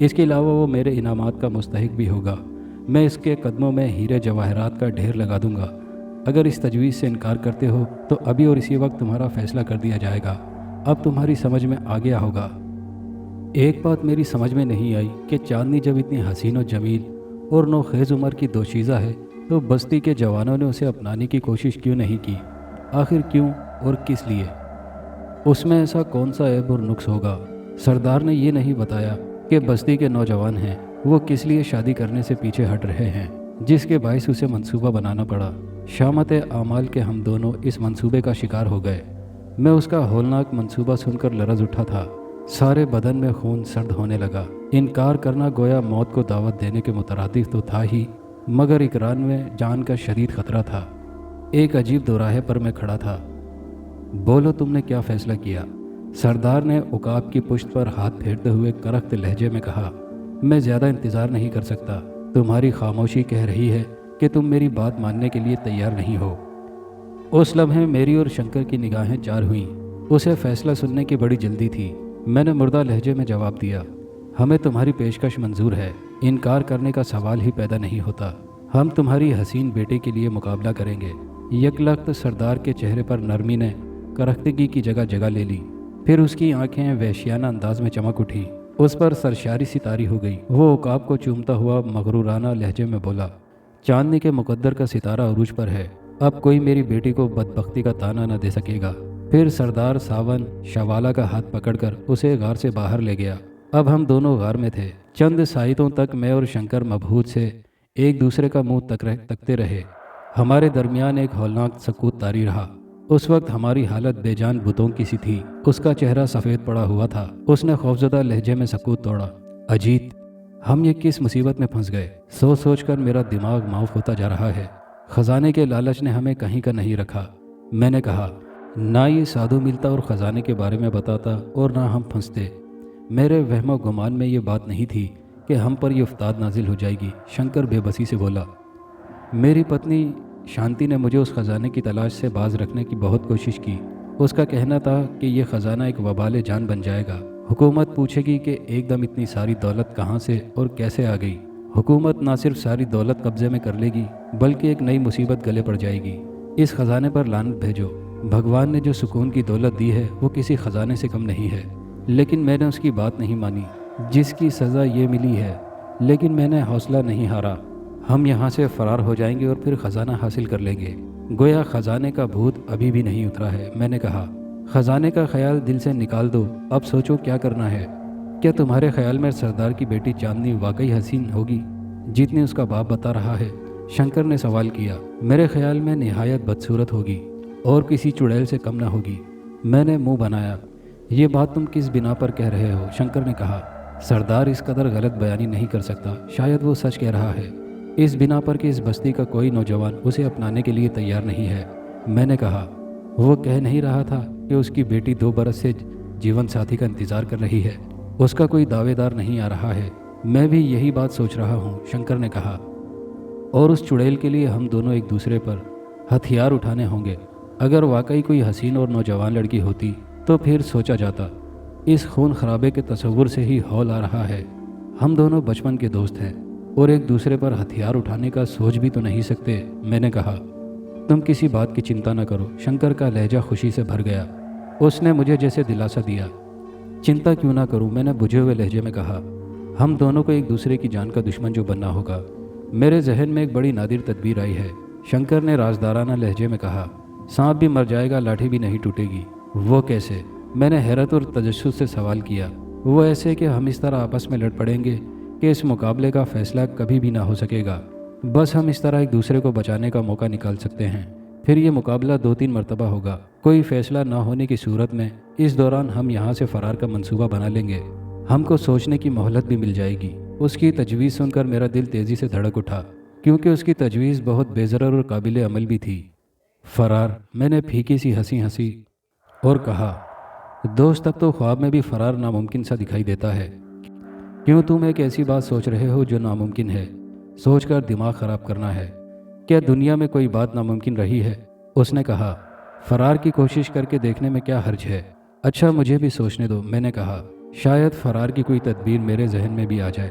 اس کے علاوہ وہ میرے انعامات کا مستحق بھی ہوگا۔ میں اس کے قدموں میں ہیرے جواہرات کا ڈھیر لگا دوں گا۔ اگر اس تجویز سے انکار کرتے ہو تو ابھی اور اسی وقت تمہارا فیصلہ کر دیا جائے گا۔ اب تمہاری سمجھ میں آ گیا ہوگا۔ ایک بات میری سمجھ میں نہیں آئی کہ چاندنی جب اتنی حسین و جمیل اور نوخیز عمر کی دوشیزہ ہے تو بستی کے جوانوں نے اسے اپنانے کی کوشش کیوں نہیں کی؟ آخر کیوں اور کس لیے؟ اس میں ایسا کون سا عیب اور نقص ہوگا؟ سردار نے یہ نہیں بتایا کہ بستی کے نوجوان ہیں وہ کس لیے شادی کرنے سے پیچھے ہٹ رہے ہیں جس کے باعث اسے منصوبہ بنانا پڑا۔ شامت اعمال کے ہم دونوں اس منصوبے کا شکار ہو گئے۔ میں اس کا ہولناک منصوبہ سن کر لرز اٹھا تھا۔ سارے بدن میں خون سرد ہونے لگا۔ انکار کرنا گویا موت کو دعوت دینے کے مترادف تو تھا ہی، مگر اقرار میں جان کا شدید خطرہ تھا۔ ایک عجیب دوراہے پر میں کھڑا تھا۔ بولو تم نے کیا فیصلہ کیا؟ سردار نے عقاب کی پشت پر ہاتھ پھیرتے ہوئے کرخت لہجے میں کہا۔ میں زیادہ انتظار نہیں کر سکتا۔ تمہاری خاموشی کہہ رہی ہے کہ تم میری بات ماننے کے لیے تیار نہیں ہو۔ اس لمحے میری اور شنکر کی نگاہیں چار ہوئیں۔ اسے فیصلہ سننے کی بڑی جلدی تھی۔ میں نے مردہ لہجے میں جواب دیا، ہمیں تمہاری پیشکش منظور ہے۔ انکار کرنے کا سوال ہی پیدا نہیں ہوتا۔ ہم تمہاری حسین بیٹے کے لیے مقابلہ کریں گے۔ یک لخت سردار کے چہرے پر نرمی نے کرختگی کی جگہ لے لی۔ پھر اس کی آنکھیں وحشیانہ انداز میں چمک اٹھی۔ اس پر سرشاری سی طاری ہو گئی۔ وہ عقاب کو چومتا ہوا مغرورانہ لہجے میں بولا، چاندنی کے مقدر کا ستارہ عروج پر ہے۔ اب کوئی میری بیٹی کو بدبختی کا تانا نہ دے سکے گا۔ پھر سردار ساون شوالہ کا ہاتھ پکڑ کر اسے غار سے باہر لے گیا۔ اب ہم دونوں غار میں تھے۔ چند سائتوں تک میں اور شنکر مبہوت سے ایک دوسرے کا منہ تکتے رہے۔ ہمارے درمیان ایک ہولناک سکوت طاری رہا۔ اس وقت ہماری حالت بے جان بتوں کی سی تھی۔ اس کا چہرہ سفید پڑا ہوا تھا۔ اس نے خوفزدہ لہجے میں سکوت توڑا، اجیت، ہم یہ کس مصیبت میں پھنس گئے؟ سوچ کر میرا دماغ معاف ہوتا جا رہا ہے۔ خزانے کے لالچ نے ہمیں کہیں کا نہیں رکھا۔ میں نے کہا، نہ یہ سادھو ملتا اور خزانے کے بارے میں بتاتا اور نہ ہم پھنستے۔ میرے وہم و گمان میں یہ بات نہیں تھی کہ ہم پر یہ افتاد نازل ہو جائے گی۔ شنکر بے بسی سے بولا، میری پتنی شانتی نے مجھے اس خزانے کی تلاش سے باز رکھنے کی بہت کوشش کی۔ اس کا کہنا تھا کہ یہ خزانہ ایک وبال جان بن جائے گا۔ حکومت پوچھے گی کہ ایک دم اتنی ساری دولت کہاں سے اور کیسے آ گئی۔ حکومت نہ صرف ساری دولت قبضے میں کر لے گی بلکہ ایک نئی مصیبت گلے پڑ جائے گی۔ اس خزانے پر لعنت بھیجو۔ بھگوان نے جو سکون کی دولت دی ہے وہ کسی خزانے سے کم نہیں ہے۔ لیکن میں نے اس کی بات نہیں مانی، جس کی سزا یہ ملی ہے۔ لیکن میں نے حوصلہ نہیں ہارا۔ ہم یہاں سے فرار ہو جائیں گے اور پھر خزانہ حاصل کر لیں گے۔ گویا خزانے کا بھوت ابھی بھی نہیں اترا ہے۔ میں نے کہا، خزانے کا خیال دل سے نکال دو، اب سوچو کیا کرنا ہے۔ کیا تمہارے خیال میں سردار کی بیٹی چاندنی واقعی حسین ہوگی جتنی اس کا باپ بتا رہا ہے؟ شنکر نے سوال کیا۔ میرے خیال میں نہایت بدصورت ہوگی اور کسی چڑیل سے کم نہ ہوگی۔ میں نے منہ بنایا۔ یہ بات تم کس بنا پر کہہ رہے ہو؟ شنکر نے کہا، سردار اس قدر غلط بیانی نہیں کر سکتا۔ شاید وہ سچ کہہ رہا ہے، اس بنا پر کہ اس بستی کا کوئی نوجوان اسے اپنانے کے لیے تیار نہیں ہے۔ میں نے کہا، وہ کہہ نہیں رہا تھا کہ اس کی بیٹی 2 برس سے جیون ساتھی کا انتظار کر رہی ہے؟ اس کا کوئی دعوے دار نہیں آ رہا ہے۔ میں بھی یہی بات سوچ رہا ہوں، شنکر نے کہا، اور اس چڑیل کے لیے ہم دونوں ایک دوسرے پر ہتھیار اٹھانے ہوں گے۔ اگر واقعی کوئی حسین اور نوجوان لڑکی ہوتی تو پھر سوچا جاتا۔ اس خون خرابے کے تصور سے ہی ہول آ رہا ہے۔ ہم دونوں بچپن کے دوست ہیں اور ایک دوسرے پر ہتھیار اٹھانے کا سوچ بھی تو نہیں سکتے۔ میں نے کہا، تم کسی بات کی چنتا نہ کرو۔ شنکر کا لہجہ خوشی سے بھر گیا۔ اس نے مجھے جیسے دلاسا دیا۔ چنتا کیوں نہ کروں؟ میں نے بجھے ہوئے لہجے میں کہا، ہم دونوں کو ایک دوسرے کی جان کا دشمن جو بننا ہوگا۔ میرے ذہن میں ایک بڑی نادر تدبیر آئی ہے، شنکر نے رازدارانہ لہجے میں کہا۔ سانپ بھی مر جائے گا، لاٹھی بھی نہیں ٹوٹے گی۔ وہ کیسے؟ میں نے حیرت اور تجسس سے سوال کیا۔ وہ ایسے کہ ہم اس طرح آپس میں لڑ پڑیں گے کہ اس مقابلے کا فیصلہ کبھی بھی نہ ہو سکے گا۔ بس ہم اس طرح ایک دوسرے کو بچانے کا موقع نکال سکتے ہیں۔ پھر یہ مقابلہ 2-3 مرتبہ ہوگا۔ کوئی فیصلہ نہ ہونے کی صورت میں اس دوران ہم یہاں سے فرار کا منصوبہ بنا لیں گے۔ ہم کو سوچنے کی مہلت بھی مل جائے گی۔ اس کی تجویز سن کر میرا دل تیزی سے دھڑک اٹھا، کیونکہ اس کی تجویز بہت بے ضرر اور قابل عمل بھی تھی۔ فرار؟ میں نے پھیکی سی ہنسی اور کہا، دوست اب تو خواب میں بھی فرار ناممکن سا دکھائی دیتا ہے۔ کیوں تم ایک ایسی بات سوچ رہے ہو جو ناممکن ہے؟ سوچ کر دماغ خراب کرنا ہے؟ کیا دنیا میں کوئی بات ناممکن رہی ہے؟ اس نے کہا، فرار کی کوشش کر کے دیکھنے میں کیا حرج ہے؟ اچھا مجھے بھی سوچنے دو، میں نے کہا۔ شاید فرار کی کوئی تدبیر میرے ذہن میں بھی آ جائے۔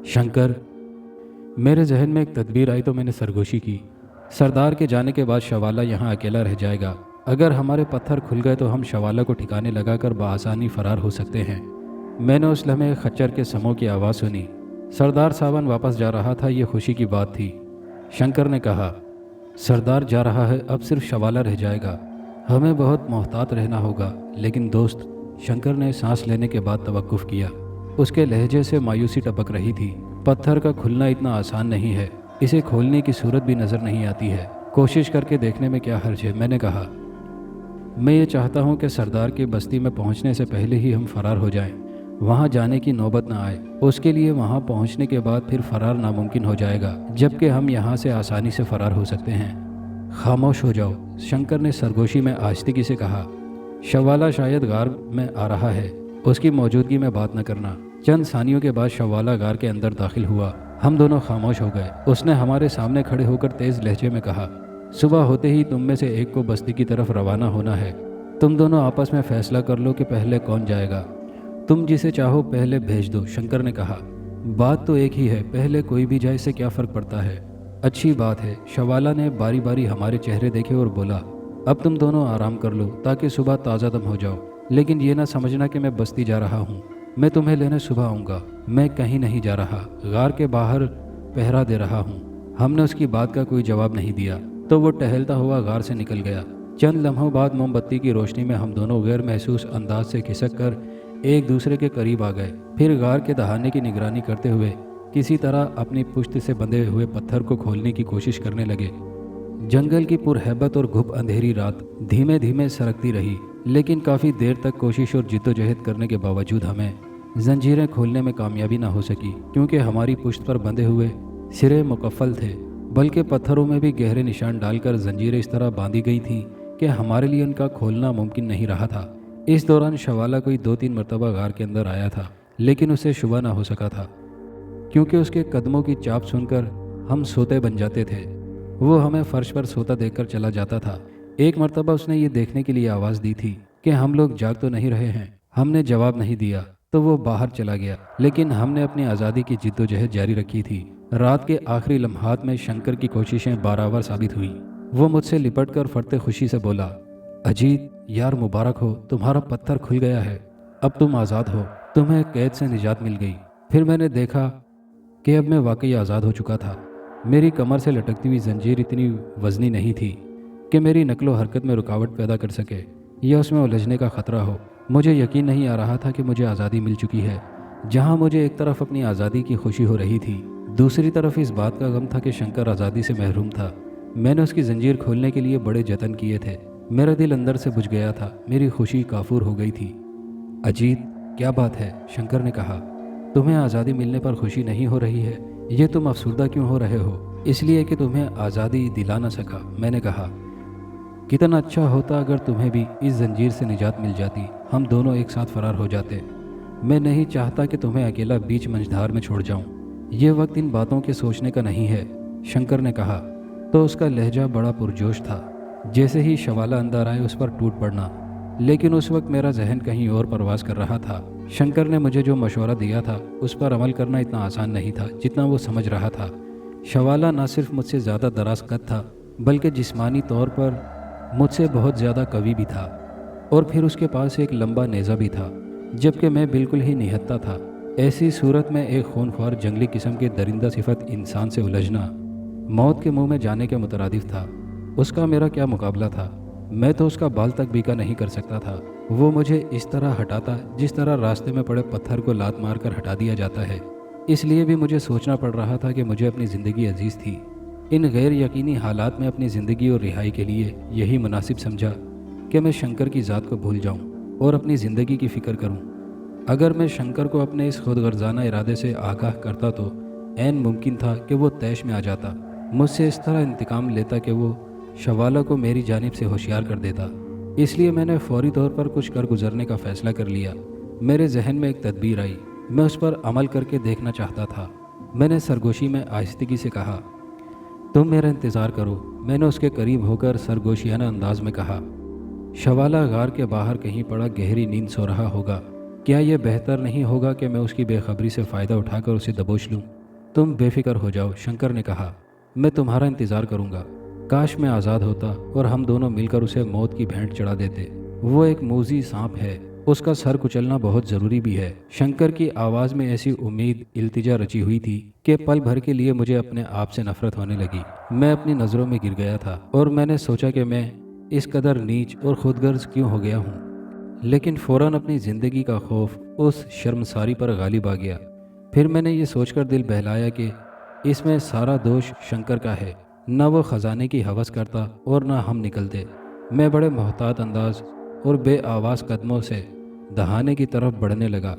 شنکر، میرے ذہن میں ایک تدبیر آئی تو میں نے سرگوشی کی۔ سردار کے جانے کے بعد شوالہ یہاں اکیلا رہ جائے گا۔ اگر ہمارے پتھر کھل گئے تو ہم شوالہ کو ٹھکانے لگا کر بآسانی فرار ہو سکتے ہیں۔ میں نے اس لمحے خچر کے سموں کی آواز سنی۔ سردار ساون واپس جا رہا تھا، یہ خوشی کی بات تھی۔ شنکر نے کہا، سردار جا رہا ہے، اب صرف شوالہ رہ جائے گا، ہمیں بہت محتاط رہنا ہوگا۔ لیکن دوست، شنکر نے سانس لینے کے بعد توقف کیا۔ اس کے لہجے سے مایوسی ٹپک رہی تھی۔ پتھر کا کھلنا اتنا آسان نہیں ہے، اسے کھولنے کی صورت بھی نظر نہیں آتی ہے۔ کوشش کر کے دیکھنے میں کیا حرج ہے؟ میں نے کہا، میں یہ چاہتا ہوں کہ سردار کی بستی میں پہنچنے سے پہلے ہی ہم فرار ہو جائیں، وہاں جانے کی نوبت نہ آئے۔ اس کے لیے وہاں پہنچنے کے بعد پھر فرار ناممکن ہو جائے گا، جبکہ ہم یہاں سے آسانی سے فرار ہو سکتے ہیں۔ خاموش ہو جاؤ، شنکر نے سرگوشی میں آہستگی سے کہا۔ شوالہ شاید غار میں آ رہا ہے، اس کی موجودگی میں بات نہ کرنا۔ چند ثانیوں کے بعد شوالہ غار کے اندر داخل ہوا۔ ہم دونوں خاموش ہو گئے۔ اس نے ہمارے سامنے کھڑے ہو کر تیز لہجے میں کہا، صبح ہوتے ہی تم میں سے ایک کو بستی کی طرف روانہ ہونا ہے۔ تم دونوں آپس میں فیصلہ کر لو کہ پہلے کون جائے گا۔ تم جسے چاہو پہلے بھیج دو، شنکر نے کہا۔ بات تو ایک ہی ہے، پہلے کوئی بھی جائے، اس سے کیا فرق پڑتا ہے؟ اچھی بات ہے۔ شوالہ نے باری باری ہمارے چہرے دیکھے اور بولا، اب تم دونوں آرام کر لو تاکہ صبح تازہ دم ہو جاؤ، لیکن یہ نہ سمجھنا کہ میں بستی جا رہا ہوں۔ میں تمہیں لینے صبح آؤں گا۔ میں کہیں نہیں جا رہا، غار کے باہر پہرا دے رہا ہوں۔ ہم نے اس کی بات کا کوئی جواب نہیں دیا تو وہ ٹہلتا ہوا غار سے نکل گیا۔ چند لمحوں بعد موم بتی کی روشنی میں ہم دونوں غیر محسوس انداز سے کھسک کر ایک دوسرے کے قریب آ گئے، پھر غار کے دہانے کی نگرانی کرتے ہوئے کسی طرح اپنی پشت سے بندھے ہوئے پتھر کو کھولنے کی کوشش کرنے لگے۔ جنگل کی پرہیبت اور گھپ اندھیری رات دھیمے دھیمے سرکتی رہی، لیکن کافی دیر تک کوشش اور جد و جہد کرنے کے باوجود ہمیں زنجیریں کھولنے میں کامیابی نہ ہو سکی، کیونکہ ہماری پشت پر بندھے ہوئے سرے مکفل تھے، بلکہ پتھروں میں بھی گہرے نشان ڈال کر زنجیریں اس طرح باندھی گئی تھیں کہ ہمارے لیے ان کا کھولنا ممکن نہیں رہا تھا۔ اس دوران شوالہ کوئی 2-3 مرتبہ غار کے اندر آیا تھا، لیکن اسے شبہ نہ ہو سکا تھا، کیونکہ اس کے قدموں کی چاپ سن کر ہم سوتے بن جاتے تھے۔ وہ ہمیں فرش پر سوتا دیکھ کر چلا جاتا تھا۔ ایک مرتبہ اس نے یہ دیکھنے کے لیے آواز دی تھی کہ ہم لوگ جاگ تو نہیں رہے ہیں۔ ہم نے جواب نہیں دیا تو وہ باہر چلا گیا، لیکن ہم نے اپنی آزادی کی جد و جہد جاری رکھی تھی۔ رات کے آخری لمحات میں شنکر کی کوششیں بارآور ثابت ہوئی۔ وہ مجھ سے لپٹ کر فرتے خوشی سے بولا، اجیت یار، مبارک ہو، تمہارا پتھر کھل گیا ہے، اب تم آزاد ہو، تمہیں قید سے نجات مل گئی۔ پھر میں نے دیکھا کہ اب میں واقعی آزاد ہو چکا تھا۔ میری کمر سے لٹکتی ہوئی زنجیر اتنی وزنی نہیں تھی کہ میری نقل و حرکت میں رکاوٹ پیدا کر سکے یا اس میں الجھنے کا خطرہ ہو۔ مجھے یقین نہیں آ رہا تھا کہ مجھے آزادی مل چکی ہے۔ جہاں مجھے ایک طرف اپنی آزادی کی خوشی ہو رہی تھی، دوسری طرف اس بات کا غم تھا کہ شنکر آزادی سے محروم تھا۔ میں نے اس کی زنجیر کھولنے کے لیے بڑے جتن کیے تھے۔ میرا دل اندر سے بجھ گیا تھا، میری خوشی کافور ہو گئی تھی۔ اجیت، کیا بات ہے؟ شنکر نے کہا، تمہیں آزادی ملنے پر خوشی نہیں ہو رہی ہے؟ یہ تم افسردہ کیوں ہو رہے ہو؟ اس لیے کہ تمہیں آزادی دلا نہ سکا؟ میں نے کہا، کتنا اچھا ہوتا اگر تمہیں بھی اس زنجیر سے نجات مل جاتی، ہم دونوں ایک ساتھ فرار ہو جاتے۔ میں نہیں چاہتا کہ تمہیں اکیلا بیچ منجھدار میں چھوڑ جاؤں۔ یہ وقت ان باتوں کے سوچنے کا نہیں ہے، شنکر نے کہا تو اس کا لہجہ بڑا پرجوش تھا، جیسے ہی شوالہ اندر آئے اس پر ٹوٹ پڑنا۔ لیکن اس وقت میرا ذہن کہیں اور پرواز کر رہا تھا۔ شنکر نے مجھے جو مشورہ دیا تھا اس پر عمل کرنا اتنا آسان نہیں تھا جتنا وہ سمجھ رہا تھا۔ شوالہ نہ صرف مجھ سے زیادہ دراز قد تھا، بلکہ جسمانی طور پر مجھ سے بہت زیادہ قوی بھی تھا، اور پھر اس کے پاس ایک لمبا نیزہ بھی تھا، جبکہ میں بالکل ہی نہتھا تھا۔ ایسی صورت میں ایک خونخوار جنگلی قسم کے درندہ صفت انسان سے الجھنا موت کے منہ میں جانے کے مترادف تھا۔ اس کا میرا کیا مقابلہ تھا؟ میں تو اس کا بال تک بیکا نہیں کر سکتا تھا۔ وہ مجھے اس طرح ہٹاتا جس طرح راستے میں پڑے پتھر کو لات مار کر ہٹا دیا جاتا ہے۔ اس لیے بھی مجھے سوچنا پڑ رہا تھا کہ مجھے اپنی زندگی عزیز تھی۔ ان غیر یقینی حالات میں اپنی زندگی اور رہائی کے لیے یہی مناسب سمجھا کہ میں شنکر کی ذات کو بھول جاؤں اور اپنی زندگی کی فکر کروں۔ اگر میں شنکر کو اپنے اس خود غرضانہ ارادے سے آگاہ کرتا تو عین ممکن تھا کہ وہ طیش میں آ جاتا، مجھ سے اس طرح انتقام لیتا کہ وہ شوالہ کو میری جانب سے ہوشیار کر دیتا۔ اس لیے میں نے فوری طور پر کچھ کر گزرنے کا فیصلہ کر لیا۔ میرے ذہن میں ایک تدبیر آئی، میں اس پر عمل کر کے دیکھنا چاہتا تھا۔ میں نے سرگوشی میں آہستگی سے کہا، تم میرا انتظار کرو۔ میں نے اس کے قریب ہو کر سرگوشیانہ انداز میں کہا، شوالہ غار کے باہر کہیں پڑا گہری نیند سو رہا ہوگا، کیا یہ بہتر نہیں ہوگا کہ میں اس کی بے خبری سے فائدہ اٹھا کر اسے دبوچ لوں؟ تم بے فکر ہو جاؤ، شنکر نے کہا، میں تمہارا انتظار کروں گا۔ کاش میں آزاد ہوتا اور ہم دونوں مل کر اسے موت کی بھینٹ چڑھا دیتے۔ وہ ایک موذی سانپ ہے، اس کا سر کچلنا بہت ضروری بھی ہے۔ شنکر کی آواز میں ایسی امید التجا رچی ہوئی تھی کہ پل بھر کے لیے مجھے اپنے آپ سے نفرت ہونے لگی۔ میں اپنی نظروں میں گر گیا تھا اور میں نے سوچا کہ میں اس قدر نیچ اور خود غرض کیوں ہو گیا ہوں۔ لیکن فوراً اپنی زندگی کا خوف اس شرمساری پر غالب آ گیا۔ پھر میں نے یہ سوچ کر دل بہلایا کہ اس میں سارا دوش شنکر کا ہے۔ نہ وہ خزانے کی ہوس کرتا اور نہ ہم نکلتے۔ میں بڑے محتاط انداز اور بے آواز قدموں سے دہانے کی طرف بڑھنے لگا۔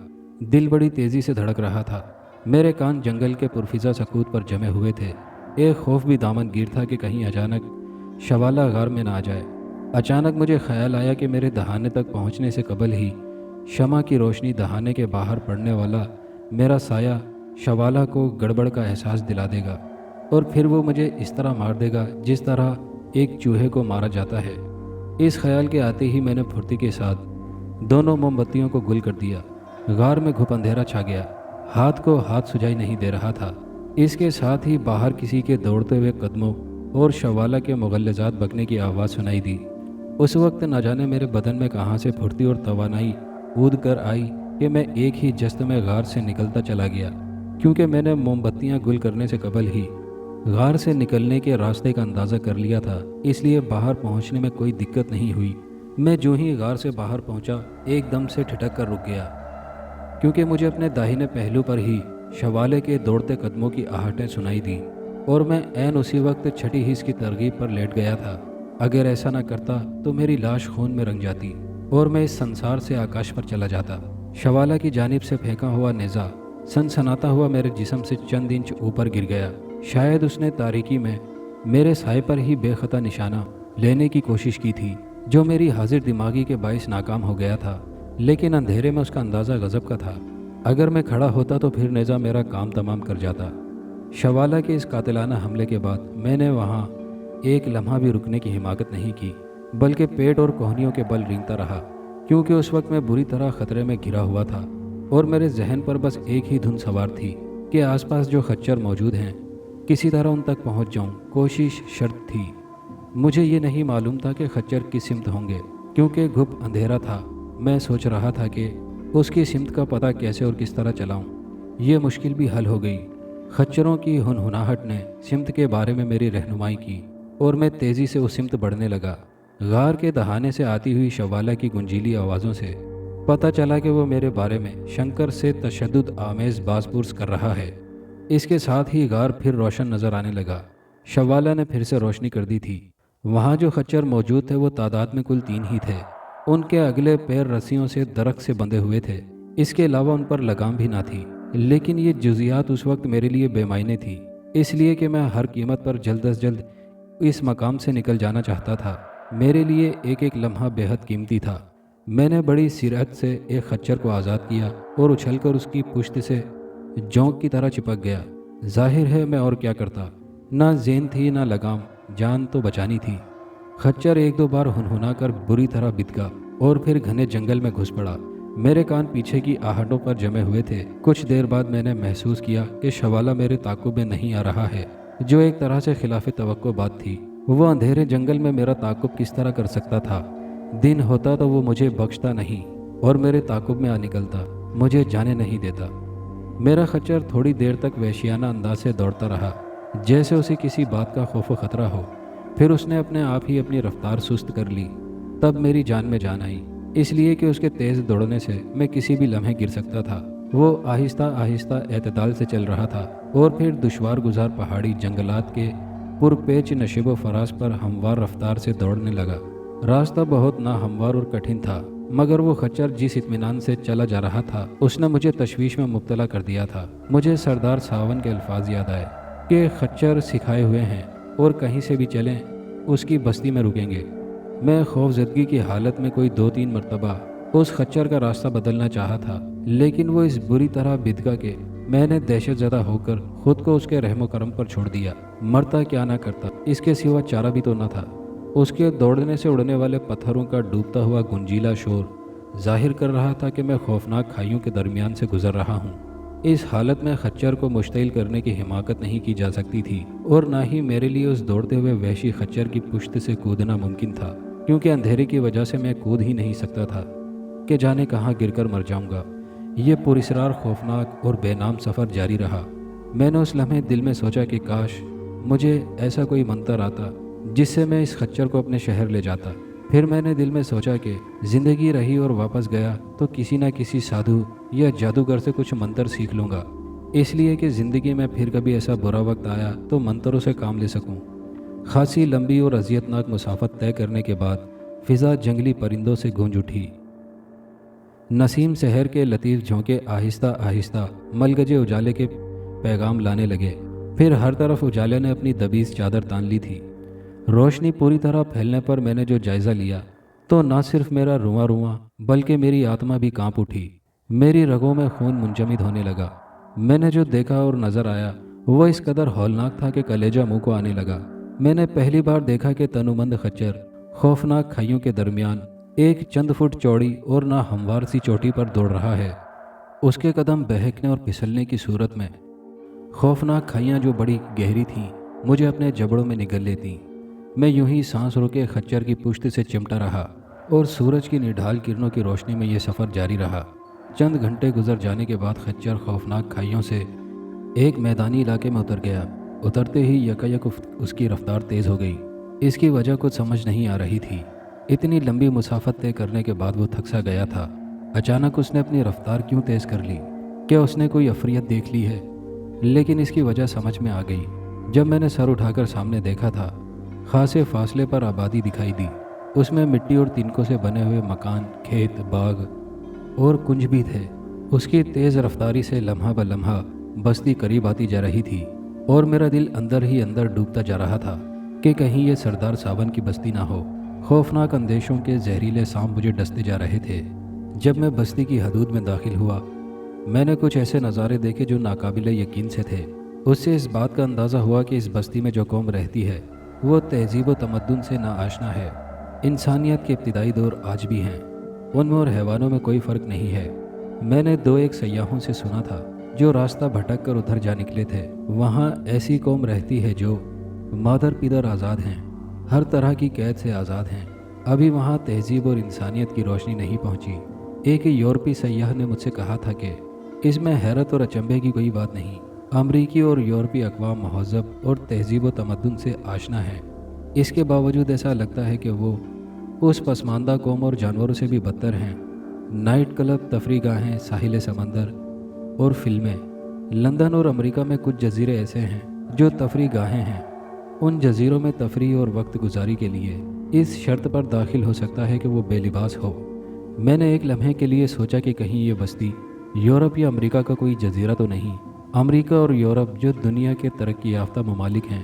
دل بڑی تیزی سے دھڑک رہا تھا۔ میرے کان جنگل کے پرفزا سکوت پر جمے ہوئے تھے۔ ایک خوف بھی دامن گیر تھا کہ کہیں اچانک شوالا غار میں نہ آ جائے۔ اچانک مجھے خیال آیا کہ میرے دہانے تک پہنچنے سے قبل ہی شمع کی روشنی دہانے کے باہر پڑنے والا میرا سایہ شوالا کو گڑبڑ کا احساس دلا دے گا اور پھر وہ مجھے اس طرح مار دے گا جس طرح ایک چوہے کو مارا جاتا ہے۔ اس خیال کے آتے ہی میں نے پھرتی کے ساتھ دونوں موم بتیوں کو گل کر دیا۔ غار میں گھپ اندھیرا چھا گیا۔ ہاتھ کو ہاتھ سجائی نہیں دے رہا تھا۔ اس کے ساتھ ہی باہر کسی کے دوڑتے ہوئے قدموں اور شوالا کے مغلظات بکنے کی آواز سنائی دی۔ اس وقت نہ جانے میرے بدن میں کہاں سے پھرتی اور توانائی اود کر آئی کہ میں ایک ہی جست میں غار سے نکلتا چلا گیا، کیونکہ میں نے موم بتیاں گل کرنے سے قبل ہی غار سے نکلنے کے راستے کا اندازہ کر لیا تھا، اس لیے باہر پہنچنے میں کوئی دقت نہیں ہوئی۔ میں جو ہی غار سے باہر پہنچا ایک دم سے ٹھٹک کر رک گیا، کیونکہ مجھے اپنے داہنے پہلو پر ہی شوالے کے دوڑتے قدموں کی آہٹیں سنائی دیں اور میں عین اسی وقت چھٹی حص کی ترغیب پر لیٹ گیا تھا۔ اگر ایسا نہ کرتا تو میری لاش خون میں رنگ جاتی اور میں اس سنسار سے آکاش پر چلا جاتا۔ شوالا کی جانب سے پھینکا ہوا نیزہ سنسناتا ہوا میرے جسم سے چند انچ اوپر گر گیا۔ شاید اس نے تاریکی میں میرے سائے پر ہی بے خطا نشانہ لینے کی کوشش کی تھی، جو میری حاضر دماغی کے باعث ناکام ہو گیا تھا، لیکن اندھیرے میں اس کا اندازہ غضب کا تھا۔ اگر میں کھڑا ہوتا تو پھر نیزہ میرا کام تمام کر جاتا۔ شوالا کے اس قاتلانہ حملے کے بعد میں نے وہاں ایک لمحہ بھی رکنے کی حماقت نہیں کی، بلکہ پیٹ اور کوہنیوں کے بل رینگتا رہا، کیونکہ اس وقت میں بری طرح خطرے میں گھرا ہوا تھا اور میرے ذہن پر بس ایک ہی دھن سوار تھی کہ آس پاس جو خچر موجود ہیں کسی طرح ان تک پہنچ جاؤں۔ کوشش شرط تھی۔ مجھے یہ نہیں معلوم تھا کہ خچر کس سمت ہوں گے، کیونکہ گھپ اندھیرا تھا۔ میں سوچ رہا تھا کہ اس کی سمت کا پتہ کیسے اور کس طرح چلاؤں۔ یہ مشکل بھی حل ہو گئی۔ خچروں کی ہنہناہٹ نے سمت کے بارے میں میری رہنمائی کی اور میں تیزی سے اس سمت بڑھنے لگا۔ غار کے دہانے سے آتی ہوئی شوالا کی گنجیلی آوازوں سے پتہ چلا کہ وہ میرے بارے میں شنکر سے تشدد آمیز باز پرس کر رہا ہے۔ اس کے ساتھ ہی غار پھر روشن نظر آنے لگا۔ شوالا نے پھر سے روشنی کر دی تھی۔ وہاں جو خچر موجود تھے وہ تعداد میں کل 3 ہی تھے۔ ان کے اگلے پیر رسیوں سے درخت سے بندھے ہوئے تھے، اس کے علاوہ ان پر لگام بھی نہ تھی۔ لیکن یہ جزیات اس وقت میرے لیے بے معنی تھی، اس لیے کہ میں ہر قیمت پر جلد از جلد اس مقام سے نکل جانا چاہتا تھا۔ میرے لیے ایک ایک لمحہ بے حد قیمتی تھا۔ میں نے بڑی سرعت سے ایک خچر کو آزاد کیا اور اچھل کر اس کی پشت سے جونک کی طرح چپک گیا۔ ظاہر ہے میں اور کیا کرتا، نہ زین تھی نہ لگام، جان تو بچانی تھی۔ خچر 1-2 بار ہنہنا کر بری طرح بتکا اور پھر گھنے جنگل میں گھس پڑا۔ میرے کان پیچھے کی آہٹوں پر جمے ہوئے تھے۔ کچھ دیر بعد میں نے محسوس کیا کہ شوالا میرے تعاقب میں نہیں آ رہا ہے، جو ایک طرح سے خلاف توقع بات تھی۔ وہ اندھیرے جنگل میں میرا تعاقب کس طرح کر سکتا تھا؟ دن ہوتا تو وہ مجھے بخشتا نہیں اور میرے تعاقب میں آ نکلتا، مجھے جانے نہیں دیتا۔ میرا خچر تھوڑی دیر تک وحشیانہ انداز سے دوڑتا رہا، جیسے اسے کسی بات کا خوف و خطرہ ہو۔ پھر اس نے اپنے آپ ہی اپنی رفتار سست کر لی۔ تب میری جان میں جان آئی، اس لیے کہ اس کے تیز دوڑنے سے میں کسی بھی لمحے گر سکتا تھا۔ وہ آہستہ آہستہ اعتدال سے چل رہا تھا اور پھر دشوار گزار پہاڑی جنگلات کے پرپیچ نشیب و فراز پر ہموار رفتار سے دوڑنے لگا۔ راستہ بہت ناہموار اور کٹھن تھا، مگر وہ خچر جس اطمینان سے چلا جا رہا تھا اس نے مجھے تشویش میں مبتلا کر دیا تھا۔ مجھے سردار ساون کے الفاظ یاد آئے کہ خچر سکھائے ہوئے ہیں اور کہیں سے بھی چلیں اس کی بستی میں رکیں گے۔ میں خوف زدگی کی حالت میں کوئی 2-3 مرتبہ اس خچر کا راستہ بدلنا چاہا تھا، لیکن وہ اس بری طرح بتکا کہ میں نے دہشت زدہ ہو کر خود کو اس کے رحم و کرم پر چھوڑ دیا۔ مرتا کیا نہ کرتا، اس کے سوا چارہ بھی تو نہ تھا۔ اس کے دوڑنے سے اڑنے والے پتھروں کا ڈوبتا ہوا گنجیلا شور ظاہر کر رہا تھا کہ میں خوفناک کھائیوں کے درمیان سے گزر رہا ہوں۔ اس حالت میں خچر کو مشتعل کرنے کی حماقت نہیں کی جا سکتی تھی، اور نہ ہی میرے لیے اس دوڑتے ہوئے وحشی خچر کی پشت سے کودنا ممکن تھا، کیونکہ اندھیرے کی وجہ سے میں کود ہی نہیں سکتا تھا کہ جانے کہاں گر کر مر جاؤں گا۔ یہ پراسرار خوفناک اور بے نام سفر جاری رہا۔ میں نے اس لمحے دل میں سوچا کہ کاش مجھے ایسا کوئی منتر آتا جس سے میں اس خچر کو اپنے شہر لے جاتا۔ پھر میں نے دل میں سوچا کہ زندگی رہی اور واپس گیا تو کسی نہ کسی سادھو یا جادوگر سے کچھ منتر سیکھ لوں گا، اس لیے کہ زندگی میں پھر کبھی ایسا برا وقت آیا تو منتروں سے کام لے سکوں۔ خاصی لمبی اور اذیتناک مسافت طے کرنے کے بعد فضا جنگلی پرندوں سے گونج اٹھی۔ نسیم سحر کے لطیف جھونکے آہستہ آہستہ ملگجے اجالے کے پیغام لانے لگے۔ پھر ہر طرف اجالے نے اپنی دبیز چادر تان لی تھی۔ روشنی پوری طرح پھیلنے پر میں نے جو جائزہ لیا تو نہ صرف میرا رواں رواں بلکہ میری آتما بھی کانپ اٹھی۔ میری رگوں میں خون منجمد ہونے لگا۔ میں نے جو دیکھا اور نظر آیا وہ اس قدر ہولناک تھا کہ کلیجہ منہ کو آنے لگا۔ میں نے پہلی بار دیکھا کہ تنومند خچر خوفناک کھائیوں کے درمیان ایک چند فٹ چوڑی اور نہ ہموار سی چوٹی پر دوڑ رہا ہے۔ اس کے قدم بہکنے اور پھسلنے کی صورت میں خوفناک کھائیاں جو بڑی گہری تھیں مجھے اپنے جبڑوں میں نگل لیتیں۔ میں یوں ہی سانس روکے خچر کی پشت سے چمٹا رہا اور سورج کی نڈھال کرنوں کی روشنی میں یہ سفر جاری رہا۔ چند گھنٹے گزر جانے کے بعد خچر خوفناک کھائیوں سے ایک میدانی علاقے میں اتر گیا۔ اترتے ہی یکایک اس کی رفتار تیز ہو گئی۔ اس کی وجہ کچھ سمجھ نہیں آ رہی تھی۔ اتنی لمبی مسافت طے کرنے کے بعد وہ تھک سا گیا تھا۔ اچانک اس نے اپنی رفتار کیوں تیز کر لی؟ کیا اس نے کوئی عفریت دیکھ لی ہے؟ لیکن اس کی وجہ سمجھ میں آ گئی جب میں نے سر اٹھا کر سامنے دیکھا تھا۔ خاصے فاصلے پر آبادی دکھائی دی۔ اس میں مٹی اور تنکوں سے بنے ہوئے مکان، کھیت، باغ اور کنج بھی تھے۔ اس کی تیز رفتاری سے لمحہ بہ لمحہ بستی قریب آتی جا رہی تھی، اور میرا دل اندر ہی اندر ڈوبتا جا رہا تھا کہ کہیں یہ سردار ساون کی بستی نہ ہو۔ خوفناک اندیشوں کے زہریلے سانپ مجھے ڈستے جا رہے تھے۔ جب میں بستی کی حدود میں داخل ہوا میں نے کچھ ایسے نظارے دیکھے جو ناقابل یقین سے تھے۔ اس سے اس بات کا اندازہ ہوا کہ اس بستی میں جو قوم رہتی ہے وہ تہذیب و تمدن سے ناآشنا ہے۔ انسانیت کے ابتدائی دور آج بھی ہیں، ان میں اور حیوانوں میں کوئی فرق نہیں ہے۔ میں نے دو ایک سیاحوں سے سنا تھا جو راستہ بھٹک کر ادھر جا نکلے تھے۔ وہاں ایسی قوم رہتی ہے جو مادر پیدر آزاد ہیں، ہر طرح کی قید سے آزاد ہیں۔ ابھی وہاں تہذیب اور انسانیت کی روشنی نہیں پہنچی۔ ایک یورپی سیاح نے مجھ سے کہا تھا کہ اس میں حیرت اور اچنبھے کی کوئی بات نہیں۔ امریکی اور یورپی اقوام مہذب اور تہذیب و تمدن سے آشنا ہیں، اس کے باوجود ایسا لگتا ہے کہ وہ اس پسماندہ قوم اور جانوروں سے بھی بدتر ہیں۔ نائٹ کلب، تفریح گاہیں، ساحل سمندر اور فلمیں۔ لندن اور امریکہ میں کچھ جزیرے ایسے ہیں جو تفریح گاہیں ہیں۔ ان جزیروں میں تفریح اور وقت گزاری کے لیے اس شرط پر داخل ہو سکتا ہے کہ وہ بے لباس ہو۔ میں نے ایک لمحے کے لیے سوچا کہ کہیں یہ بستی یورپ یا امریکہ کا کوئی جزیرہ تو نہیں۔ امریکہ اور یورپ جو دنیا کے ترقی یافتہ ممالک ہیں،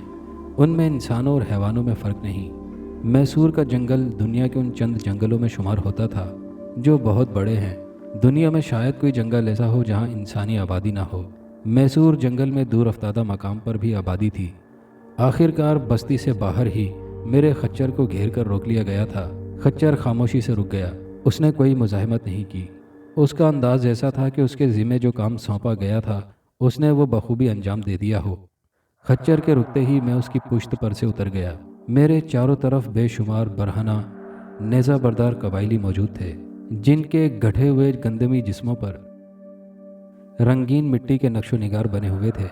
ان میں انسانوں اور حیوانوں میں فرق نہیں۔ میسور کا جنگل دنیا کے ان چند جنگلوں میں شمار ہوتا تھا جو بہت بڑے ہیں۔ دنیا میں شاید کوئی جنگل ایسا ہو جہاں انسانی آبادی نہ ہو۔ میسور جنگل میں دور افتادہ مقام پر بھی آبادی تھی۔ آخرکار بستی سے باہر ہی میرے خچر کو گھیر کر روک لیا گیا تھا۔ خچر خاموشی سے رک گیا۔ اس نے کوئی مزاحمت نہیں کی۔ اس کا انداز ایسا تھا کہ اس کے ذمے جو کام سونپا گیا تھا اس نے وہ بخوبی انجام دے دیا ہو۔ خچر کے رکتے ہی میں اس کی پشت پر سے اتر گیا۔ میرے چاروں طرف بے شمار برہنہ نیزہ بردار قبائلی موجود تھے، جن کے گٹھے ہوئے گندمی جسموں پر رنگین مٹی کے نقش و نگار بنے ہوئے تھے،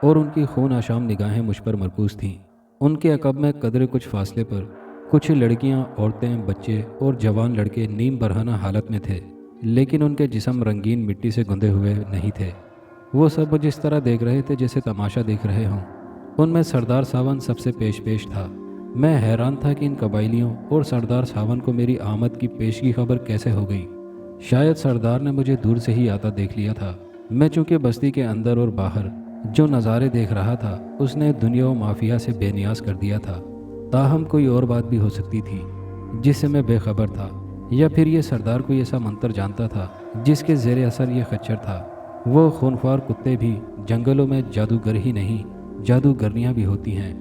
اور ان کی خون آشام نگاہیں مجھ پر مرکوز تھیں۔ ان کے عقب میں قدرے کچھ فاصلے پر کچھ لڑکیاں، عورتیں، بچے اور جوان لڑکے نیم برہنہ حالت میں تھے، لیکن ان کے جسم رنگین مٹی سے گندے ہوئے نہیں تھے۔ وہ سب جس طرح دیکھ رہے تھے جیسے تماشا دیکھ رہے ہوں۔ ان میں سردار ساون سب سے پیش تھا۔ میں حیران تھا کہ ان قبائلیوں اور سردار ساون کو میری آمد کی پیشگی خبر کیسے ہو گئی۔ شاید سردار نے مجھے دور سے ہی آتا دیکھ لیا تھا۔ میں چونکہ بستی کے اندر اور باہر جو نظارے دیکھ رہا تھا اس نے دنیا و مافیا سے بے نیاز کر دیا تھا۔ تاہم کوئی اور بات بھی ہو سکتی تھی جس سے میں بے خبر تھا، یا پھر یہ سردار کوئی ایسا منتر جانتا تھا جس کے زیر اثر یہ خچر تھا۔ وہ خونخوار کتے بھی جنگلوں میں جادوگر ہی نہیں، جادوگرنیاں بھی ہوتی ہیں۔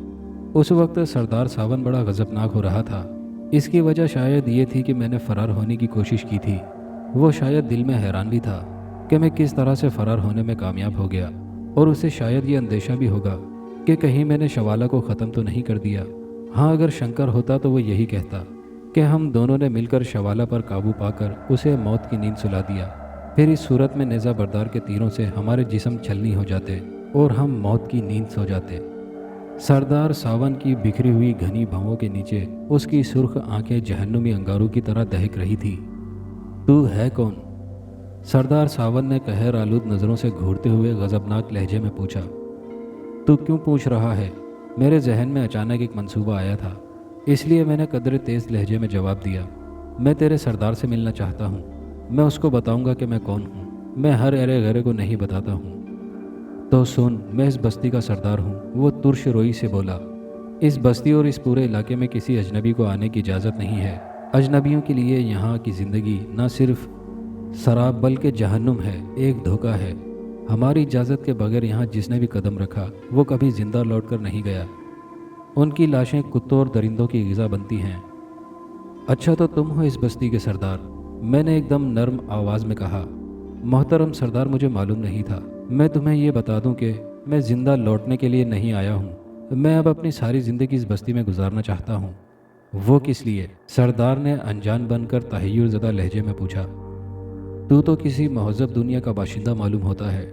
اس وقت سردار ساون بڑا غضبناک ہو رہا تھا۔ اس کی وجہ شاید یہ تھی کہ میں نے فرار ہونے کی کوشش کی تھی، وہ شاید دل میں حیران بھی تھا کہ میں کس طرح سے فرار ہونے میں کامیاب ہو گیا، اور اسے شاید یہ اندیشہ بھی ہوگا کہ کہیں میں نے شوالا کو ختم تو نہیں کر دیا۔ ہاں، اگر شنکر ہوتا تو وہ یہی کہتا کہ ہم دونوں نے مل کر شوالا پر قابو پا کر اسے موت کی نیند سلا دیا، پھر اس صورت میں نیزہ بردار کے تیروں سے ہمارے جسم چھلنی ہو جاتے اور ہم موت کی نیند سو جاتے۔ سردار ساون کی بکھری ہوئی گھنی بھاؤں کے نیچے اس کی سرخ آنکھیں جہنمی انگاروں کی طرح دہک رہی تھی۔ تو ہے کون؟ سردار ساون نے قہر آلود نظروں سے گھورتے ہوئے غضبناک لہجے میں پوچھا۔ تو کیوں پوچھ رہا ہے؟ میرے ذہن میں اچانک ایک منصوبہ آیا تھا، اس لیے میں نے قدر تیز لہجے میں جواب دیا۔ میں تیرے سردار سے ملنا چاہتا ہوں، میں اس کو بتاؤں گا کہ میں کون ہوں، میں ہر ایرے غیرے کو نہیں بتاتا ہوں۔ تو سن، میں اس بستی کا سردار ہوں، وہ ترش روئی سے بولا۔ اس بستی اور اس پورے علاقے میں کسی اجنبی کو آنے کی اجازت نہیں ہے۔ اجنبیوں کے لیے یہاں کی زندگی نہ صرف سراب بلکہ جہنم ہے، ایک دھوکہ ہے۔ ہماری اجازت کے بغیر یہاں جس نے بھی قدم رکھا وہ کبھی زندہ لوٹ کر نہیں گیا۔ ان کی لاشیں کتوں اور درندوں کی غذا بنتی ہیں۔ اچھا، تو تم ہو اس بستی کے سردار؟ میں نے ایک دم نرم آواز میں کہا۔ محترم سردار، مجھے معلوم نہیں تھا۔ میں تمہیں یہ بتا دوں کہ میں زندہ لوٹنے کے لیے نہیں آیا ہوں، میں اب اپنی ساری زندگی اس بستی میں گزارنا چاہتا ہوں۔ وہ کس لیے؟ سردار نے انجان بن کر تحیر زدہ لہجے میں پوچھا۔ تو کسی مہذب دنیا کا باشندہ معلوم ہوتا ہے،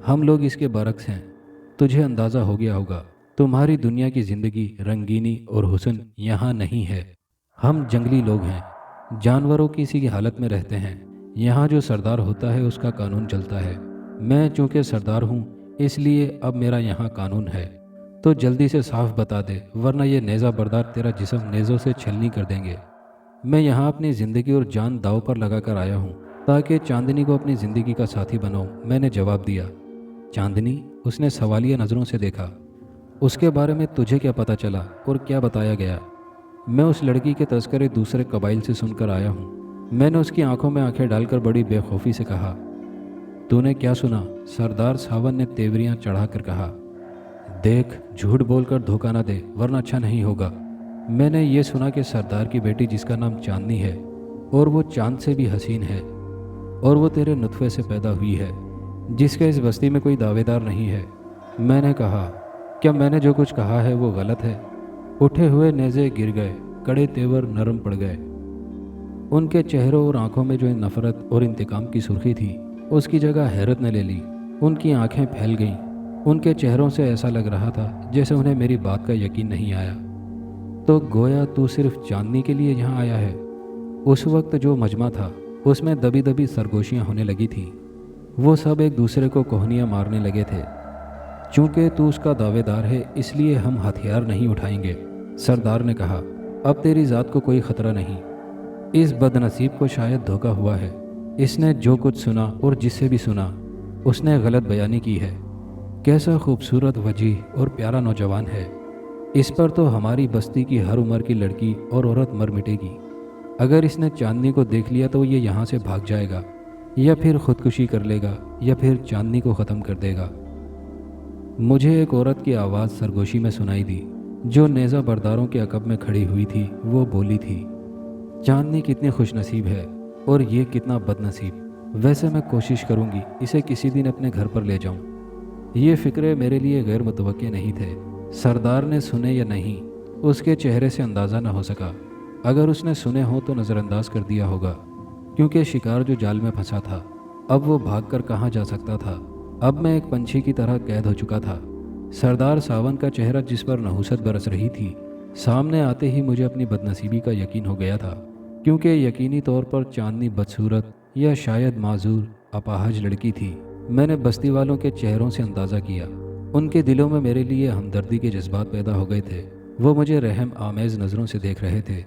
ہم لوگ اس کے برعکس ہیں۔ تجھے اندازہ ہو گیا ہوگا، تمہاری دنیا کی زندگی، رنگینی اور حسن یہاں نہیں ہے۔ ہم جنگلی لوگ ہیں، جانوروں کی سی حالت میں رہتے ہیں۔ یہاں جو سردار ہوتا ہے اس کا قانون چلتا ہے۔ میں چونکہ سردار ہوں اس لیے اب میرا یہاں قانون ہے۔ تو جلدی سے صاف بتا دے، ورنہ یہ نیزہ بردار تیرا جسم نیزوں سے چھلنی کر دیں گے۔ میں یہاں اپنی زندگی اور جان داؤ پر لگا کر آیا ہوں تاکہ چاندنی کو اپنی زندگی کا ساتھی بناؤں، میں نے جواب دیا۔ چاندنی؟ اس نے سوالیہ نظروں سے دیکھا۔ اس کے بارے میں تجھے کیا پتہ چلا اور کیا بتایا گیا؟ میں اس لڑکی کے تذکرے دوسرے قبائل سے سن کر آیا ہوں، میں نے اس کی آنکھوں میں آنکھیں ڈال کر بڑی بے خوفی سے کہا۔ تو نے کیا سنا؟ سردار ساون نے تیوریاں چڑھا کر کہا۔ دیکھ، جھوٹ بول کر دھوکہ نہ دے ورنہ اچھا نہیں ہوگا۔ میں نے یہ سنا کہ سردار کی بیٹی جس کا نام چاندنی ہے اور وہ چاند سے بھی حسین ہے، اور وہ تیرے نطفے سے پیدا ہوئی ہے، جس کا اس بستی میں کوئی دعوے دار نہیں ہے۔ میں نے کہا، کیا میں نے جو کچھ کہا ہے وہ غلط ہے؟ اٹھے ہوئے نیزے گر گئے، کڑے تیور نرم پڑ گئے۔ ان کے چہروں اور آنکھوں میں جو نفرت اور انتقام کی سرخی تھی اس کی جگہ حیرت نے لے لی۔ ان کی آنکھیں پھیل گئیں، ان کے چہروں سے ایسا لگ رہا تھا جیسے انہیں میری بات کا یقین نہیں آیا۔ تو گویا تو صرف چاندنی کے لیے یہاں آیا ہے؟ اس وقت جو مجمع تھا اس میں دبی دبی سرگوشیاں ہونے لگی تھیں، وہ سب ایک دوسرے کو کوہنیاں مارنے لگے تھے۔ چونکہ تو اس کا دعوے دار ہے اس لیے ہم ہتھیار نہیں اٹھائیں گے، سردار نے کہا۔ اب تیری ذات کو کوئی خطرہ نہیں۔ اس بد نصیب کو شاید دھوکہ ہوا ہے، اس نے جو کچھ سنا اور جس سے بھی سنا اس نے غلط بیانی کی ہے۔ کیسا خوبصورت، وجیح اور پیارا نوجوان ہے، اس پر تو ہماری بستی کی ہر عمر کی لڑکی اور عورت مر مٹے گی۔ اگر اس نے چاندنی کو دیکھ لیا تو یہ یہاں سے بھاگ جائے گا، یا پھر خودکشی کر لے گا، یا پھر چاندنی کو ختم کر دے گا۔ مجھے ایک عورت کی آواز سرگوشی میں سنائی دی جو نیزہ برداروں کے عقب میں کھڑی ہوئی تھی۔ وہ بولی تھی، چاندنی کتنی خوش نصیب ہے اور یہ کتنا بد نصیب۔ ویسے میں کوشش کروں گی اسے کسی دن اپنے گھر پر لے جاؤں۔ یہ فکرے میرے لیے غیر متوقع نہیں تھے۔ سردار نے سنے یا نہیں اس کے چہرے سے اندازہ نہ ہو سکا۔ اگر اس نے سنے ہوں تو نظر انداز کر دیا ہوگا، کیونکہ شکار جو جال میں پھنسا تھا اب وہ بھاگ کر کہاں جا سکتا تھا۔ اب میں ایک پنچھی کی طرح قید ہو چکا تھا۔ سردار ساون کا چہرہ جس پر نحوست برس رہی تھی سامنے آتے ہی مجھے اپنی بدنصیبی کا یقین ہو گیا تھا، کیونکہ یقینی طور پر چاندنی بدصورت یا شاید معذور اپاہج لڑکی تھی۔ میں نے بستی والوں کے چہروں سے اندازہ کیا، ان کے دلوں میں میرے لیے ہمدردی کے جذبات پیدا ہو گئے تھے۔ وہ مجھے رحم آمیز نظروں سے دیکھ رہے تھے۔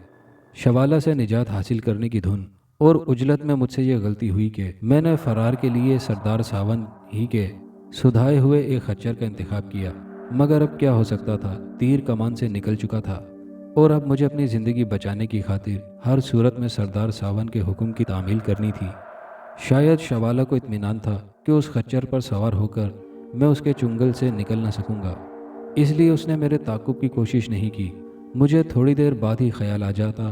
شوالا سے نجات حاصل کرنے کی دھن اور عجلت میں مجھ سے یہ غلطی ہوئی کہ میں نے فرار کے لیے سردار ساون ہی کے سدھائے ہوئے ایک خچر کا انتخاب کیا۔ مگر اب کیا ہو سکتا تھا، تیر کمان سے نکل چکا تھا، اور اب مجھے اپنی زندگی بچانے کی خاطر ہر صورت میں سردار ساون کے حکم کی تعمیل کرنی تھی۔ شاید شوالا کو اطمینان تھا کہ اس خچر پر سوار ہو کر میں اس کے چنگل سے نکل نہ سکوں گا، اس لیے اس نے میرے تعاقب کی کوشش نہیں کی۔ مجھے تھوڑی دیر بعد ہی خیال آ جاتا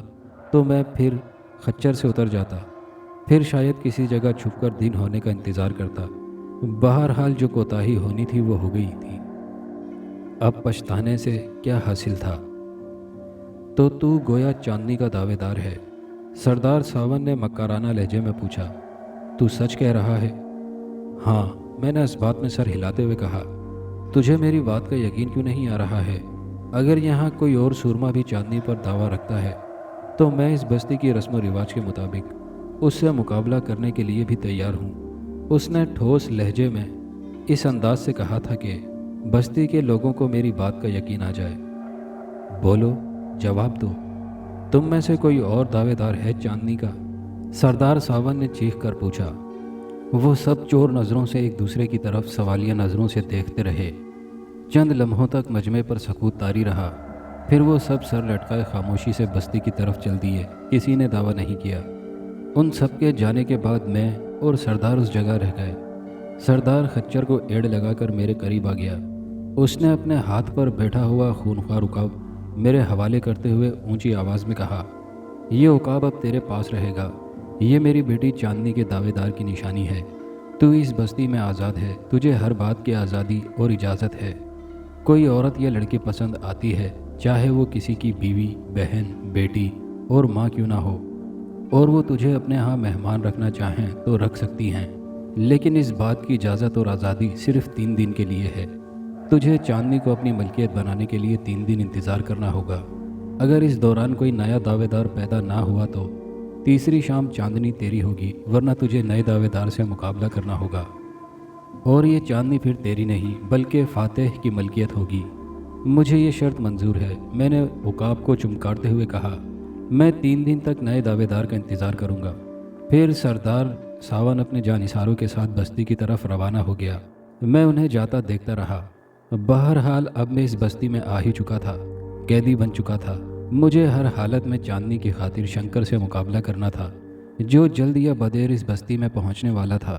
تو میں پھر خچر سے اتر جاتا پھر شاید کسی جگہ چھپ کر دن ہونے کا انتظار کرتا۔ بہرحال جو کوتاہی ہونی تھی وہ ہو گئی تھی، اب پچھتانے سے کیا حاصل تھا؟ تو گویا چاندنی کا دعوے دار ہے؟ سردار ساون نے مکارانہ لہجے میں پوچھا۔ تو سچ کہہ رہا ہے؟ ہاں، میں نے اس بات میں سر ہلاتے ہوئے کہا۔ تجھے میری بات کا یقین کیوں نہیں آ رہا ہے؟ اگر یہاں کوئی اور سورما بھی چاندنی پر دعویٰ رکھتا ہے تو میں اس بستی کی رسم و رواج کے مطابق اس سے مقابلہ کرنے کے لیے بھی تیار ہوں۔ اس نے ٹھوس لہجے میں اس انداز سے کہا تھا کہ بستی کے لوگوں کو میری بات کا یقین آ جائے۔ بولو، جواب دو، تم میں سے کوئی اور دعوے دار ہے چاندنی کا؟ سردار ساون نے چیخ کر پوچھا۔ وہ سب چور نظروں سے ایک دوسرے کی طرف سوالیہ نظروں سے دیکھتے رہے۔ چند لمحوں تک مجمع پر سکوت طاری رہا، پھر وہ سب سر لٹکائے خاموشی سے بستی کی طرف چل دیے۔ کسی نے دعویٰ نہیں کیا۔ ان سب کے جانے کے بعد میں اور سردار اس جگہ رہ گئے۔ سردار خچر کو ایڑ لگا کر میرے قریب آ گیا۔ اس نے اپنے ہاتھ پر بیٹھا ہوا خونخوار عقاب میرے حوالے کرتے ہوئے اونچی آواز میں کہا، یہ عقاب اب تیرے پاس رہے گا۔ یہ میری بیٹی چاندنی کے دعوے دار کی نشانی ہے۔ تو اس بستی میں آزاد ہے، تجھے ہر بات کی آزادی اور اجازت ہے۔ کوئی عورت یا لڑکی پسند آتی ہے، چاہے وہ کسی کی بیوی، بہن، بیٹی اور ماں کیوں نہ ہو، اور وہ تجھے اپنے ہاں مہمان رکھنا چاہیں تو رکھ سکتی ہیں، لیکن اس بات کی اجازت اور آزادی صرف 3 دن کے لیے ہے۔ تجھے چاندنی کو اپنی ملکیت بنانے کے لیے 3 دن انتظار کرنا ہوگا۔ اگر اس دوران کوئی نیا دعوے دار پیدا نہ ہوا تو تیسری شام چاندنی تیری ہوگی، ورنہ تجھے نئے دعوے دار سے مقابلہ کرنا ہوگا، اور یہ چاندنی پھر تیری نہیں بلکہ فاتح کی ملکیت ہوگی۔ مجھے یہ شرط منظور ہے، میں نے عقاب کو چمکارتے ہوئے کہا۔ میں 3 دن تک نئے دعوے دار کا انتظار کروں گا۔ پھر سردار ساون اپنے جانثاروں کے ساتھ بستی کی طرف روانہ ہو گیا۔ میں انہیں جاتا دیکھتا رہا۔ بہرحال اب میں اس بستی میں آ ہی چکا تھا، قیدی بن چکا تھا۔ مجھے ہر حالت میں چاندنی کی خاطر شنکر سے مقابلہ کرنا تھا، جو جلد یا بدیر اس بستی میں پہنچنے والا تھا۔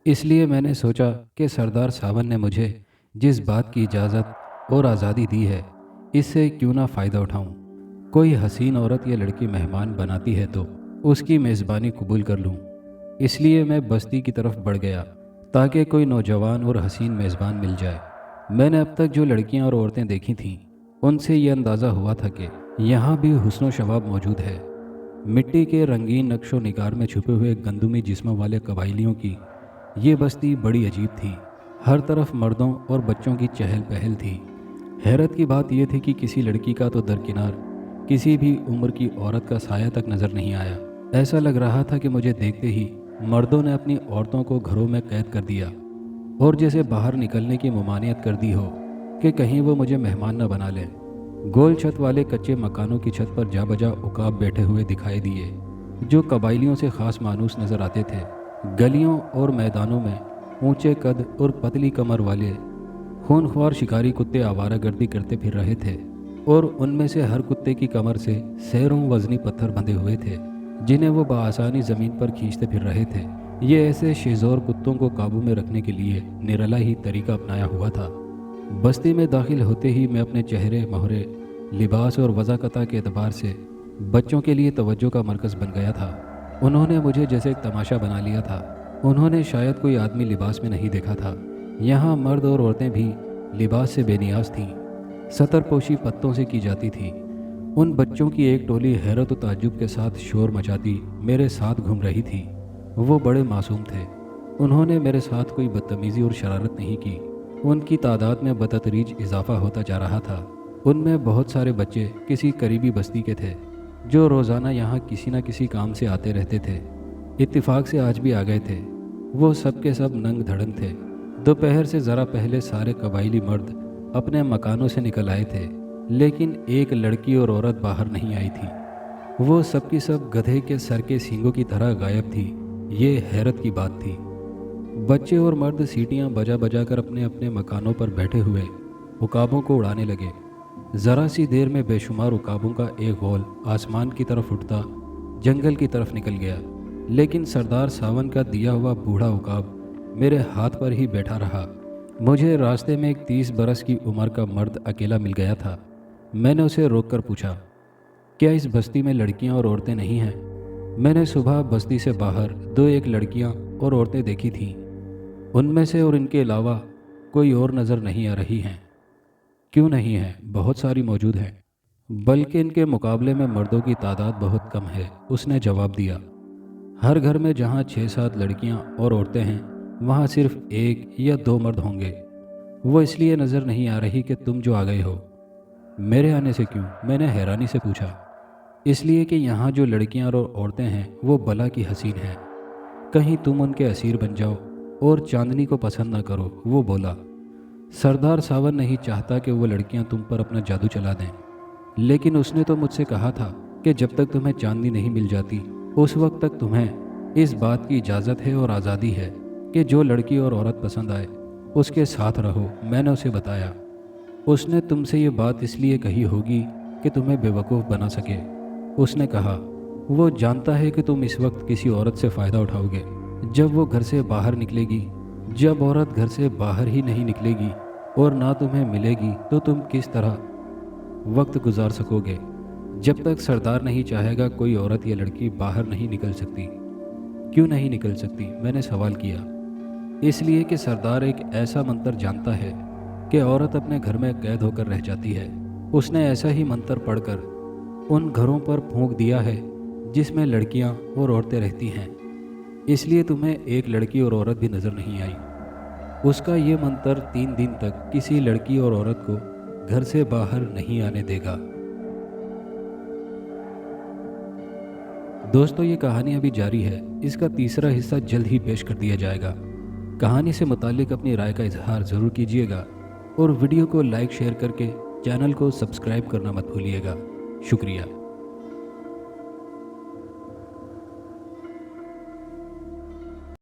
اس لیے میں نے سوچا کہ سردار ساون نے مجھے جس بات کی اجازت اور آزادی دی ہے، اس سے کیوں نہ فائدہ اٹھاؤں۔ کوئی حسین عورت یا لڑکی مہمان بناتی ہے تو اس کی میزبانی قبول کر لوں۔ اس لیے میں بستی کی طرف بڑھ گیا تاکہ کوئی نوجوان اور حسین میزبان مل جائے۔ میں نے اب تک جو لڑکیاں اور عورتیں دیکھی تھیں، ان سے یہ اندازہ ہوا تھا کہ یہاں بھی حسن و شباب موجود ہے۔ مٹی کے رنگین نقش و نگار میں چھپے ہوئے گندمی جسموں والے قبائلیوں کی یہ بستی بڑی عجیب تھی۔ ہر طرف مردوں اور بچوں کی چہل پہل تھی۔ حیرت کی بات یہ تھی کہ کسی لڑکی کا تو درکنار کسی بھی عمر کی عورت کا سایہ تک نظر نہیں آیا۔ ایسا لگ رہا تھا کہ مجھے دیکھتے ہی مردوں نے اپنی عورتوں کو گھروں میں قید کر دیا، اور جیسے باہر نکلنے کی ممانعت کر دی ہو کہ کہیں وہ مجھے مہمان نہ بنا لیں۔ گول چھت والے کچے مکانوں کی چھت پر جا بجا عقاب بیٹھے ہوئے دکھائی دیے، جو قبائلیوں سے خاص مانوس نظر آتے تھے۔ گلیوں اور میدانوں میں اونچے قد اور پتلی کمر والے خونخوار شکاری کتے آوارہ گردی کرتے پھر رہے تھے، اور ان میں سے ہر کتے کی کمر سے سیروں وزنی پتھر بندھے ہوئے تھے، جنہیں وہ بآسانی زمین پر کھینچتے پھر رہے تھے۔ یہ ایسے شیزور کتوں کو قابو میں رکھنے کے لیے نرالا ہی طریقہ اپنایا ہوا تھا۔ بستی میں داخل ہوتے ہی میں اپنے چہرے، مہرے، لباس اور وضاقتہ کے اعتبار سے بچوں کے لیے توجہ کا مرکز بن گیا تھا۔ انہوں نے مجھے جیسے ایک تماشا بنا لیا تھا۔ انہوں نے شاید کوئی آدمی لباس میں نہیں دیکھا تھا۔ یہاں مرد اور عورتیں بھی لباس سے بے نیاز تھیں۔ ستر پوشی پتوں سے کی جاتی تھی۔ ان بچوں کی ایک ٹولی حیرت و تعجب کے ساتھ شور مچاتی میرے ساتھ گھوم رہی تھی۔ وہ بڑے معصوم تھے۔ انہوں نے میرے ساتھ کوئی بدتمیزی اور شرارت نہیں کی۔ ان کی تعداد میں بتدریج اضافہ ہوتا جا رہا تھا۔ ان میں بہت سارے بچے کسی قریبی بستی کے تھے، جو روزانہ یہاں کسی نہ کسی کام سے آتے رہتے تھے۔ اتفاق سے آج بھی آ گئے تھے۔ وہ سب کے سب ننگ دھڑنگ تھے۔ دوپہر سے ذرا پہلے سارے قبائلی مرد اپنے مکانوں سے نکل آئے تھے، لیکن ایک لڑکی اور عورت باہر نہیں آئی تھی۔ وہ سب کی سب گدھے کے سر کے سینگوں کی طرح غائب تھی۔ یہ حیرت کی بات تھی۔ بچے اور مرد سیٹیاں بجا بجا کر اپنے اپنے مکانوں پر بیٹھے ہوئے عقابوں کو اڑانے لگے۔ ذرا سی دیر میں بے شمار عقابوں کا ایک غول آسمان کی طرف اٹھتا جنگل کی طرف نکل گیا، لیکن سردار ساون کا دیا ہوا بوڑھا عقاب میرے ہاتھ پر ہی بیٹھا رہا۔ مجھے راستے میں ایک 30 برس کی عمر کا مرد اکیلا مل گیا تھا۔ میں نے اسے روک کر پوچھا، کیا اس بستی میں لڑکیاں اور عورتیں نہیں ہیں؟ میں نے صبح بستی سے باہر دو ایک لڑکیاں اور عورتیں دیکھی تھیں، ان میں سے اور ان کے علاوہ کوئی اور نظر نہیں آ رہی ہیں۔ کیوں نہیں ہیں؟ بہت ساری موجود ہیں، بلکہ ان کے مقابلے میں مردوں کی تعداد بہت کم ہے، اس نے جواب دیا۔ ہر گھر میں جہاں 6-7 لڑکیاں اور عورتیں ہیں، وہاں صرف ایک یا دو مرد ہوں گے۔ وہ اس لیے نظر نہیں آ رہی کہ تم جو آ گئے ہو۔ میرے آنے سے کیوں؟ میں نے حیرانی سے پوچھا۔ اس لیے کہ یہاں جو لڑکیاں اور عورتیں ہیں وہ بلا کی حسین ہیں، کہیں تم ان کے اسیر بن جاؤ اور چاندنی کو پسند نہ کرو، وہ بولا۔ سردار ساون نہیں چاہتا کہ وہ لڑکیاں تم پر اپنا جادو چلا دیں، لیکن اس نے تو مجھ سے کہا تھا کہ جب تک تمہیں چاندنی نہیں مل جاتی اس وقت تک تمہیں اس بات کی اجازت ہے اور آزادی ہے کہ جو لڑکی اور عورت پسند آئے اس کے ساتھ رہو۔ میں نے اسے بتایا، اس نے تم سے یہ بات اس لیے کہی ہوگی کہ تمہیں بے وقوف بنا سکے۔ اس نے کہا، وہ جانتا ہے کہ تم اس وقت کسی عورت سے فائدہ اٹھاؤ گے جب وہ گھر سے باہر نکلے گی۔ جب عورت گھر سے باہر ہی نہیں نکلے گی اور نہ تمہیں ملے گی تو تم کس طرح وقت گزار سکو گے؟ جب تک سردار نہیں چاہے گا کوئی عورت یا لڑکی باہر نہیں نکل سکتی۔ کیوں نہیں نکل سکتی؟ میں نے سوال کیا۔ اس لیے کہ سردار ایک ایسا منتر جانتا ہے کہ عورت اپنے گھر میں قید ہو کر رہ جاتی ہے۔ اس نے ایسا ہی منتر پڑھ کر ان گھروں پر پھونک دیا ہے جس میں لڑکیاں اور عورتیں رہتی ہیں، اس لیے تمہیں ایک لڑکی اور عورت بھی نظر نہیں آئی۔ اس کا یہ منتر 3 دن تک کسی لڑکی اور عورت کو گھر سے باہر نہیں آنے دے گا۔ دوستو، یہ کہانی ابھی جاری ہے، اس کا تیسرا حصہ جلد ہی پیش کر دیا جائے گا۔ کہانی سے متعلق اپنی رائے کا اظہار ضرور کیجیے گا اور ویڈیو کو لائک شیئر کر کے چینل کو سبسکرائب کرنا مت بھولیے گا۔ شکریہ۔